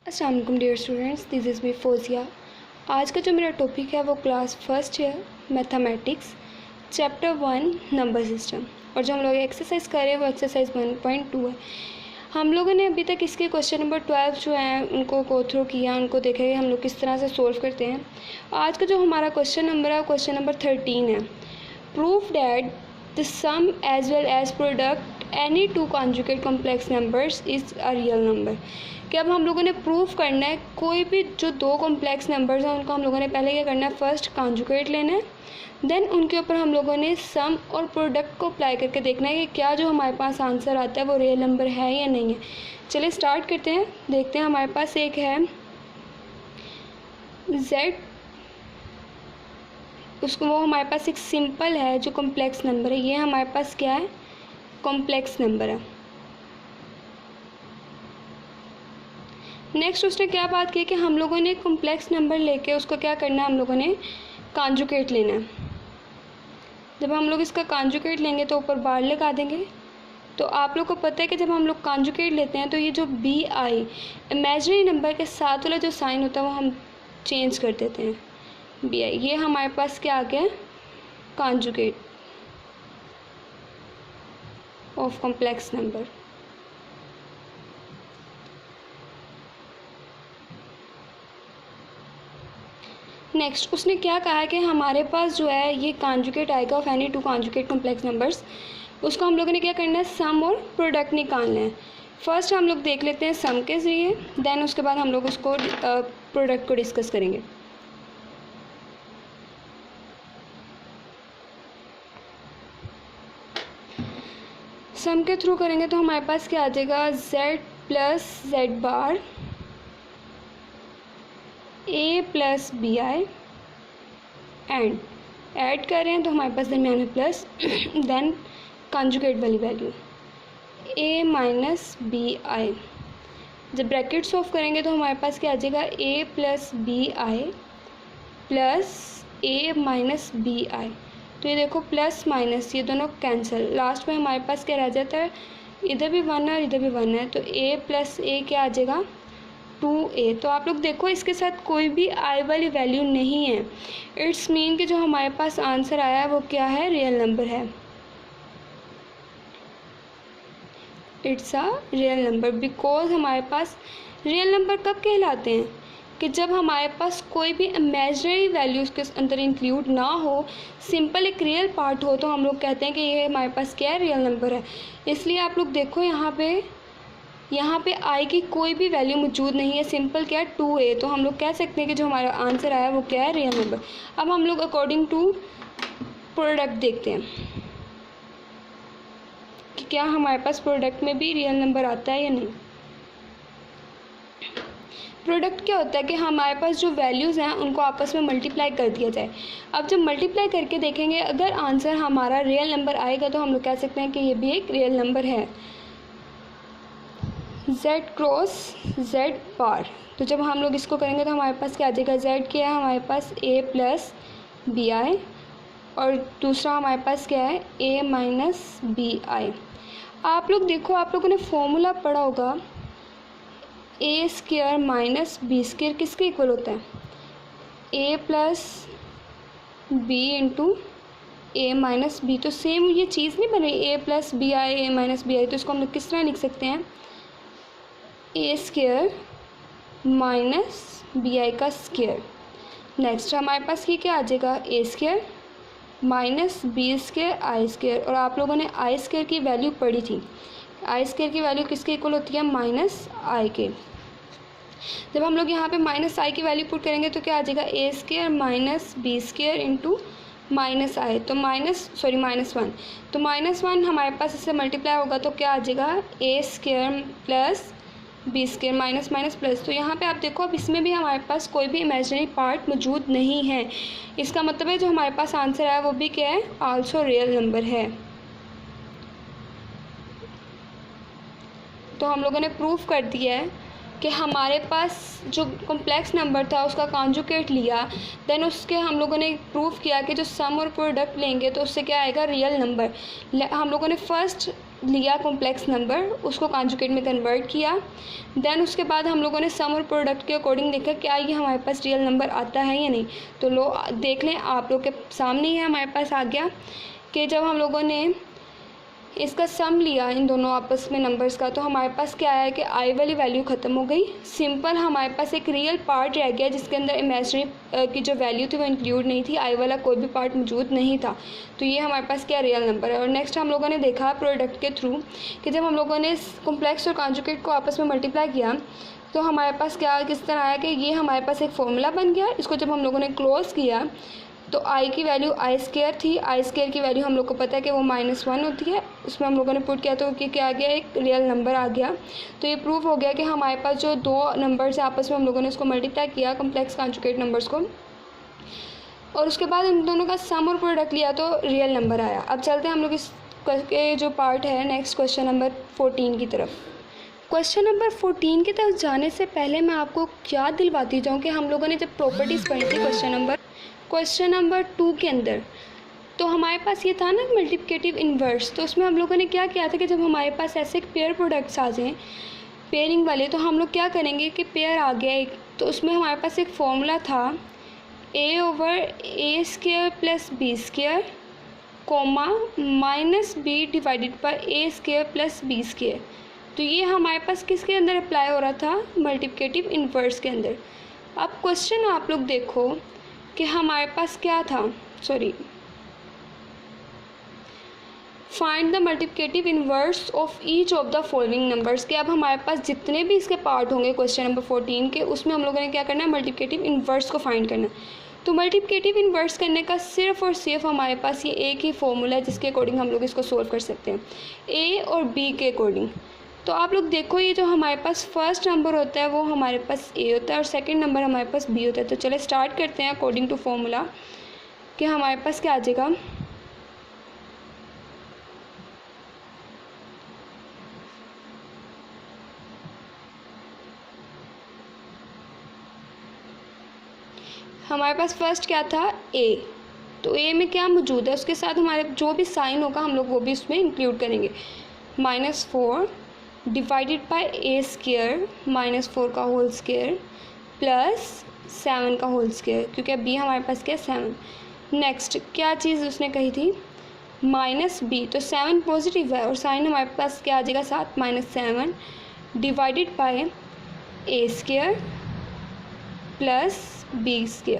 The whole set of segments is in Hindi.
अस्सलाम वालेकुम dear students, this is me Fozia. आज का जो मेरा टॉपिक है वो क्लास फर्स्ट है मैथमेटिक्स चैप्टर 1 नंबर सिस्टम। और जो हम लोग एक्सरसाइज कर रहे हैं वो एक्सरसाइज 1.2 है। हम लोगों ने अभी तक इसके क्वेश्चन नंबर 12 जो हैं उनको गो थ्रू किया, उनको देखा कि हम लोग किस तरह से सोल्व करते हैं। आज का जो हमारा क्वेश्चन नंबर है वो क्वेश्चन नंबर 13 है। Proof that the sum as well as product any two conjugate complex numbers is a real number. कि अब हम लोगों ने प्रूफ करना है कोई भी जो दो कॉम्प्लेक्स नंबर्स हैं उनको हम लोगों ने पहले क्या करना है, फर्स्ट कॉन्जुगेट लेना है, देन उनके ऊपर हम लोगों ने सम और प्रोडक्ट को अप्लाई करके देखना है कि क्या जो हमारे पास आंसर आता है वो रियल नंबर है या नहीं है। चलिए स्टार्ट करते हैं। देखते हैं हमारे पास एक है z, उसको वो हमारे पास एक सिंपल है जो कॉम्प्लेक्स नंबर है। ये हमारे पास क्या है, कॉम्प्लेक्स नंबर है। नेक्स्ट उसने क्या बात की कि हम लोगों ने कॉम्प्लेक्स नंबर लेके उसको क्या करना है, हम लोगों ने कॉन्जुगेट लेना है। जब हम लोग इसका कॉन्जुगेट लेंगे तो ऊपर बार लगा देंगे। तो आप लोग को पता है कि जब हम लोग कॉन्जुगेट लेते हैं तो ये जो बी आई इमेजिनरी नंबर के साथ वाला जो साइन होता है वो हम चेंज कर देते हैं। बी आई ये हमारे पास क्या आ गया, conjugate of complex number. Next उसने क्या कहा है कि हमारे पास जो है ये कॉन्जुगेट आएगा of any two conjugate complex numbers. उसको हम लोगों ने क्या करना है, सम और प्रोडक्ट निकालना है। फर्स्ट हम लोग देख लेते हैं सम के ज़रिए, देन उसके बाद हम लोग उसको प्रोडक्ट को डिस्कस करेंगे। सम के थ्रू करेंगे तो हमारे पास क्या आ जाएगा, z plus Z bar a plus B I and add कर रहे हैं तो हमारे पास दरमियान में प्लस देन कॉन्जुगेट वाली value a minus B I. जब ब्रैकेट्स ऑफ करेंगे तो हमारे पास क्या आ जाएगा, a plus B I plus a minus B I. तो ये देखो प्लस माइनस ये दोनों कैंसिल, लास्ट में हमारे पास क्या रह जाता है, इधर भी 1 है और इधर भी 1 है, तो a प्लस a क्या आ जाएगा, 2a। तो आप लोग देखो इसके साथ कोई भी आई वाली वैल्यू नहीं है। इट्स मीन कि जो हमारे पास आंसर आया है वो क्या है, रियल नंबर है। It's a real number because हमारे पास रियल नंबर कब कहलाते हैं कि जब हमारे पास कोई भी इमेजिनरी वैल्यू उसके अंदर इंक्लूड ना हो, सिंपल एक रियल पार्ट हो, तो हम लोग कहते हैं कि ये हमारे पास क्या है, रियल नंबर है। इसलिए आप लोग देखो यहाँ पे आई की कोई भी वैल्यू मौजूद नहीं है, सिंपल क्या है 2a। तो हम लोग कह सकते हैं कि जो हमारा आंसर आया वो क्या है, रियल नंबर। अब हम लोग अकॉर्डिंग टू प्रोडक्ट देखते हैं कि क्या हमारे पास प्रोडक्ट में भी रियल नंबर आता है या नहीं। प्रोडक्ट क्या होता है कि हमारे पास जो वैल्यूज़ हैं उनको आपस में मल्टीप्लाई कर दिया जाए। अब जब मल्टीप्लाई करके देखेंगे अगर आंसर हमारा रियल नंबर आएगा तो हम लोग कह सकते हैं कि ये भी एक रियल नंबर है। z क्रॉस z बार, तो जब हम लोग इसको करेंगे तो हमारे पास क्या आ जाएगा, z क्या है हमारे पास a प्लस बी आई और दूसरा हमारे पास क्या है, a माइनस बी आई। आप लोग देखो, आप लोगों ने फॉर्मूला पढ़ा होगा a square minus B square किसके इक्वल होता है, a plus B into a minus B. तो सेम ये चीज़ नहीं बन रही, a plus B I a minus B I. तो इसको हम लोग किस तरह लिख सकते हैं, a square minus B I का स्क्वायर। नेक्स्ट हमारे पास ये क्या आ जाएगा, a square minus B square I square. और आप लोगों ने आई स्क्वायर की वैल्यू पढ़ी थी, आई स्क्वायर की वैल्यू किसके इक्वल होती है, माइनस आई के। जब हम लोग यहाँ पे माइनस आई की वैल्यू पुट करेंगे तो क्या आ जाएगा, a square minus B square into minus I, तो माइनस 1। तो -1 हमारे पास इससे मल्टीप्लाई होगा तो क्या आ जाएगा, a square plus B square minus minus plus. तो यहाँ पे आप देखो अब इसमें भी हमारे पास कोई भी इमेजिनरी पार्ट मौजूद नहीं है। इसका मतलब है जो हमारे पास आंसर आया वो भी क्या है, आल्सो रियल नंबर है। तो हम लोगों ने प्रूफ कर दिया है कि हमारे पास जो कॉम्प्लेक्स नंबर था उसका कॉन्जुगेट लिया, देन उसके हम लोगों ने प्रूफ किया कि जो सम और प्रोडक्ट लेंगे तो उससे क्या आएगा, रियल नंबर। हम लोगों ने फर्स्ट लिया कॉम्प्लेक्स नंबर, उसको कॉन्जुगेट में कन्वर्ट किया, देन उसके बाद हम लोगों ने सम और प्रोडक्ट के अकॉर्डिंग देखा क्या ये हमारे पास रियल नंबर आता है या नहीं। तो लो देख लें, आप लोग के सामने ही हमारे पास आ गया कि जब हम लोगों ने इसका सम लिया इन दोनों आपस में नंबर्स का, तो हमारे पास क्या आया कि आई वाली वैल्यू ख़त्म हो गई, सिंपल हमारे पास एक रियल पार्ट रह गया जिसके अंदर इमेजिनरी की जो वैल्यू थी वो इंक्लूड नहीं थी, आई वाला कोई भी पार्ट मौजूद नहीं था। तो ये हमारे पास क्या रियल नंबर है। और नेक्स्ट हम लोगों ने देखा प्रोडक्ट के थ्रू कि जब हम लोगों ने कॉम्प्लेक्स और कॉन्जुगेट को आपस में मल्टीप्लाई किया तो हमारे पास क्या किस तरह आया कि ये हमारे पास एक फॉर्मूला बन गया। इसको जब हम लोगों ने क्लोज किया तो आई की वैल्यू आई स्क्वायर थी, आई स्क्वायर की वैल्यू हम लोग को पता है कि वो -1 होती है, उसमें हम लोगों ने पुट किया तो क्या आ गया, एक रियल नंबर आ गया। तो ये प्रूफ हो गया कि हमारे पास जो दो नंबर्स है आपस में हम लोगों ने उसको मल्टीप्लाई किया कॉम्प्लेक्स कॉन्जुगेट नंबर्स को, और उसके बाद इन दोनों का सम और प्रोडक्ट लिया तो रियल नंबर आया। अब चलते हैं हम लोग इस के जो पार्ट है नेक्स्ट क्वेश्चन नंबर 14 की तरफ। क्वेश्चन नंबर 14 की तरफ जाने से पहले मैं आपको याद दिलवाती जाऊँ कि हम लोगों ने जब प्रॉपर्टीज़ पढ़ी थी क्वेश्चन नंबर 2 के अंदर, तो हमारे पास ये था ना मल्टीप्लिकेटिव इन्वर्स। तो उसमें हम लोगों ने क्या किया था कि जब हमारे पास ऐसे पेयर प्रोडक्ट्स आ जाएँ पेयरिंग वाले, तो हम लोग क्या करेंगे कि पेयर आ गया एक, तो उसमें हमारे पास एक फॉर्मूला था a/a² + b² coma -b divided by a² + b²। तो ये हमारे पास किसके अंदर अप्लाई हो रहा था, मल्टीप्लिकेटिव इन्वर्स के अंदर। अब क्वेश्चन आप लोग देखो कि हमारे पास क्या था, find the multiplicative inverse of each of the following numbers. के अब हमारे पास जितने भी इसके पार्ट होंगे क्वेश्चन नंबर 14 के, उसमें हम लोगों ने क्या करना है, मल्टीप्लिकेटिव इन्वर्स को फाइंड करना है। तो मल्टीप्लिकेटिव इन्वर्स करने का सिर्फ और सिर्फ हमारे पास ये एक ही फॉर्मूला है जिसके अकॉर्डिंग हम लोग इसको सोल्व कर सकते हैं, ए और बी के अकॉर्डिंग। तो आप लोग देखो ये जो हमारे पास फर्स्ट नंबर होता है वो हमारे पास ए होता है और सेकंड नंबर हमारे पास बी होता है। तो चले स्टार्ट करते हैं अकॉर्डिंग टू फॉर्मूला कि हमारे पास क्या आ जाएगा, हमारे पास फर्स्ट क्या था, ए। तो ए में क्या मौजूद है, उसके साथ हमारे जो भी साइन होगा हम लोग वो भी उसमें इंक्लूड करेंगे। -4 डिवाइडेड बाय a² -4 का होल स्क्वायर प्लस 7 का होल स्क्वायर, क्योंकि अब बी हमारे पास क्या है 7। नेक्स्ट क्या चीज़ उसने कही थी, -b, तो 7 पॉजिटिव है और साइन हमारे पास क्या आ जाएगा साथ -7 divided by a² plus b²।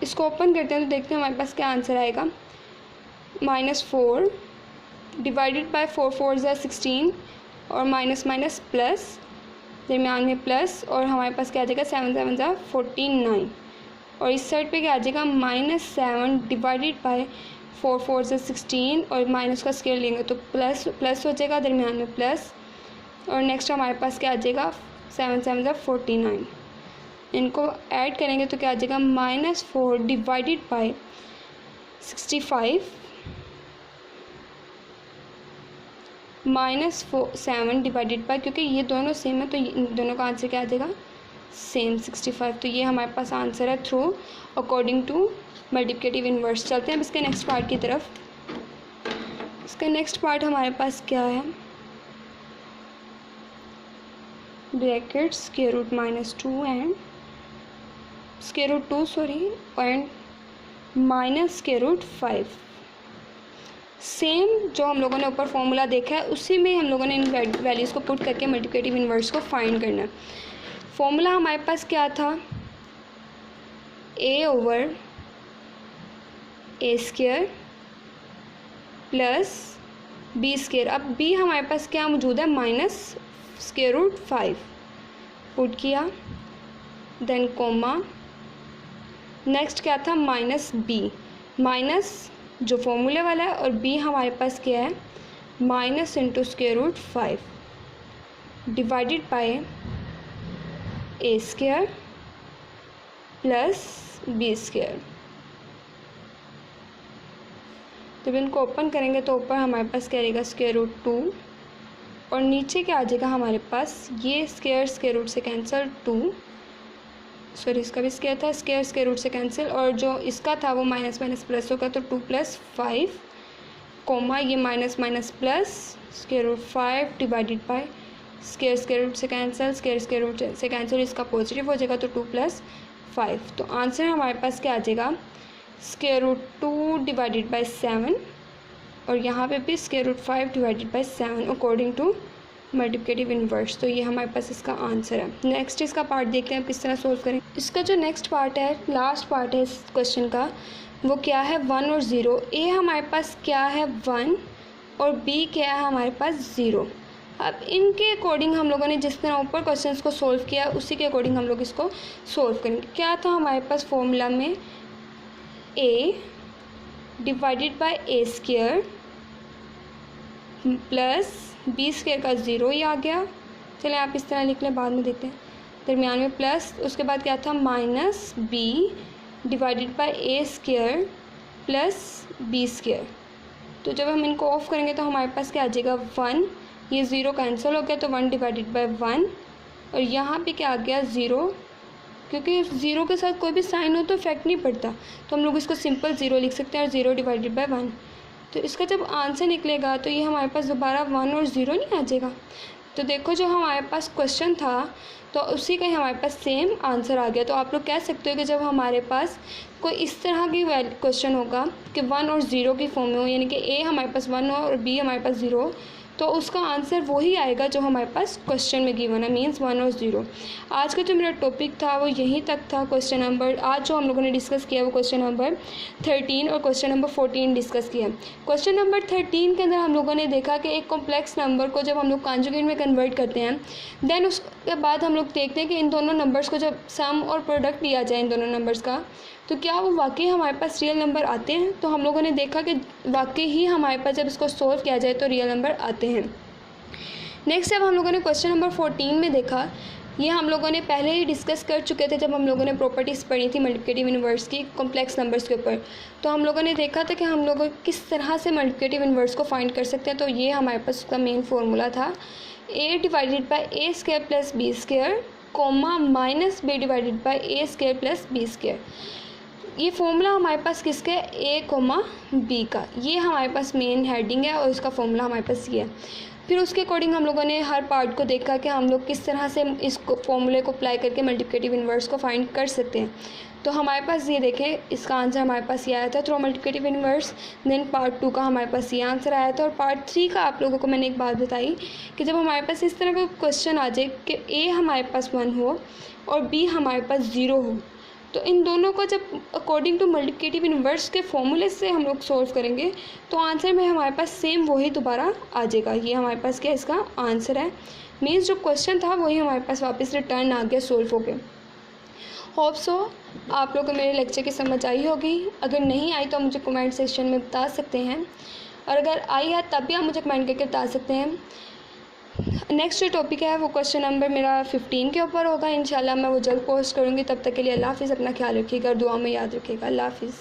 इसको ओपन करते हैं तो देखते हैं हमारे पास क्या आंसर आएगा, -4 डिवाइडेड बाय 4 4 ज़ा 16 और माइनस माइनस प्लस, दरमियान में प्लस, और हमारे पास क्या आ जाएगा 7 7 ज़ा 49, और इस साइड पे क्या आ जाएगा -7 डिवाइडेड बाय 4 4 ज़ा 16 और माइनस का स्केयर लेंगे तो प्लस प्लस हो जाएगा, दरमियान में प्लस, और नेक्स्ट हमारे पास क्या आ जाएगा 7 7 ज़ा 49। इनको ऐड करेंगे तो क्या आ जाएगा -4 डिवाइडेड बाय 65 -7 डिवाइडेड बाय, क्योंकि ये दोनों सेम है तो इन दोनों का आंसर क्या आ जाएगा सेम 65। तो ये हमारे पास आंसर है through according to multiplicative inverse. चलते हैं अब इसके नेक्स्ट पार्ट की तरफ। इसका नेक्स्ट पार्ट हमारे पास क्या है, bracket square root -2 and square root 2 and minus square root 5। Same जो हम लोगों ने ऊपर फॉर्मूला देखा है उसी में हम लोगों ने इन वैल्यूज़ को पुट करके मल्टीप्लिकेटिव इन्वर्स को फाइंड करना है। फॉर्मूला हमारे पास क्या था, a/a² प्लस b²। अब b हमारे पास क्या मौजूद है -√5 पुट किया, देन कोमा, नेक्स्ट क्या था -b, माइनस जो फॉर्मूले वाला है, और b हमारे पास क्या है -√5 divided bye a² plus b²। जब इनको ओपन करेंगे तो ऊपर हमारे पास क्या रहेगा √2 और नीचे क्या आ जाएगा हमारे पास, ये स्क्वायर रूट से कैंसिल 2, सॉरी इसका भी स्क्वायर था, स्क्वायर रूट से कैंसिल, और जो इसका था वो माइनस माइनस प्लस होगा तो 2 + 5 कोमा ये minus minus plus square root 5 divided by square root से कैंसिल इसका पॉजिटिव हो जाएगा तो 2 + 5। तो आंसर हमारे पास क्या आ जाएगा स्क्वायर रूट 2 डिवाइडेड बाय 7 और यहाँ पे भी square root 5 divided by 7 according to multiplicative inverse. तो ये हमारे पास इसका आंसर है। नेक्स्ट इसका पार्ट देखते हैं किस तरह सोल्व करें। इसका जो नेक्स्ट पार्ट है, लास्ट पार्ट है इस क्वेश्चन का, वो क्या है 1 और 0। ए हमारे पास क्या है 1 और बी क्या है हमारे पास 0। अब इनके अकॉर्डिंग हम लोगों ने जिस तरह ऊपर क्वेश्चंस को सोल्व किया उसी के अकॉर्डिंग हम लोग इसको सोल्व करेंगे। क्या था हमारे पास फॉर्मूला में a divided by a square plus b square का 0 ही आ गया। चलें आप इस तरह लिख लें, बाद में देखते हैं। दरमियान में प्लस, उसके बाद क्या था minus b divided by a square plus b square. तो जब हम इनको ऑफ करेंगे तो हमारे पास क्या आ जाएगा 1, ये 0 कैंसिल हो गया तो 1 डिवाइडेड बाय 1 और यहाँ पे क्या आ गया 0, क्योंकि 0 के साथ कोई भी साइन हो तो इफेक्ट नहीं पड़ता तो हम लोग इसको सिंपल 0 लिख सकते हैं और 0 डिवाइडेड बाय 1। तो इसका जब आंसर निकलेगा तो ये हमारे पास दोबारा 1 और 0 नहीं आ जाएगा। तो देखो जो हमारे पास क्वेश्चन था तो उसी का ही हमारे पास सेम आंसर आ गया। तो आप लोग कह सकते हो कि जब हमारे पास कोई इस तरह की क्वेश्चन होगा कि 1 और 0 की फॉर्म में हो, यानी कि ए हमारे पास 1 हो और बी हमारे पास 0 हो, तो उसका आंसर वही आएगा जो हमारे पास क्वेश्चन में गिवन है, मीन्स 1 और 0। आज का जो मेरा टॉपिक था वो यहीं तक था। क्वेश्चन नंबर आज जो हम लोगों ने डिस्कस किया वो क्वेश्चन नंबर 13 और क्वेश्चन नंबर 14 डिस्कस किया। क्वेश्चन नंबर 13 के अंदर हम लोगों ने देखा कि एक कॉम्प्लेक्स नंबर को जब हम लोग कॉन्जुगेट में कन्वर्ट करते हैं, देन उसके बाद हम लोग देखते हैं कि इन दोनों नंबर्स को जब सम और प्रोडक्ट दिया जाए इन दोनों नंबर्स का, तो क्या वो वाकई हमारे पास रियल नंबर आते हैं। तो हम लोगों ने देखा कि वाकई ही हमारे पास जब इसको सोल्व किया जाए तो रियल नंबर आते हैं। नेक्स्ट जब हम लोगों ने क्वेश्चन नंबर 14 में देखा, ये हम लोगों ने पहले ही डिस्कस कर चुके थे जब हम लोगों ने प्रॉपर्टीज़ पढ़ी थी मल्टीप्लिकेटिव इन्वर्स की कॉम्प्लेक्स नंबर्स के ऊपर। तो हम लोगों ने देखा था कि हम लोग किस तरह से मल्टीप्लिकेटिव इन्वर्स को फाइंड कर सकते हैं। तो ये हमारे पास उसका मेन फार्मूला था a divided by a square plus b square comma minus b divided by a square plus b square. ये फॉर्मूला हमारे पास किसका है a कोमा b का, ये हमारे पास मेन हेडिंग है और इसका फॉर्मूला हमारे पास ये है। फिर उसके अकॉर्डिंग हम लोगों ने हर पार्ट को देखा कि हम लोग किस तरह से इस फॉर्मूले को अप्लाई करके मल्टीप्लिकेटिव इन्वर्स को फाइंड कर सकते हैं। तो हमारे पास ये देखें, इसका आंसर हमारे पास ये आया था through multiplicative inverse. Then part 2 का हमारे पास ये आंसर आया था और पार्ट 3 का आप लोगों को मैंने एक बात बताई कि जब हमारे पास इस तरह का क्वेश्चन आ जाए कि a हमारे पास 1 हो और b हमारे पास 0 हो, तो इन दोनों को जब अकॉर्डिंग टू मल्टीप्लिकेटिव इन्वर्स के फॉर्मूले से हम लोग सोल्व करेंगे तो आंसर में हमारे पास सेम वही दोबारा आ जाएगा। ये हमारे पास क्या इसका आंसर है, मीन्स जो क्वेश्चन था वही हमारे पास वापस रिटर्न आ गया सोल्व हो गया। होप सो आप लोगों को मेरे लेक्चर की समझ आई होगी। अगर नहीं आई तो मुझे कमेंट सेक्शन में बता सकते हैं और अगर आई है तब भी आप मुझे कमेंट करके बता सकते हैं। नेक्स्ट जो टॉपिक है वो क्वेश्चन नंबर मेरा 15 के ऊपर होगा। इंशाल्लाह मैं वो जल्द पोस्ट करूँगी। तब तक के लिए अल्लाह हाफ़िज़, अपना ख्याल रखिएगा और दुआ में याद रखिएगा। अल्लाह हाफ़िज़।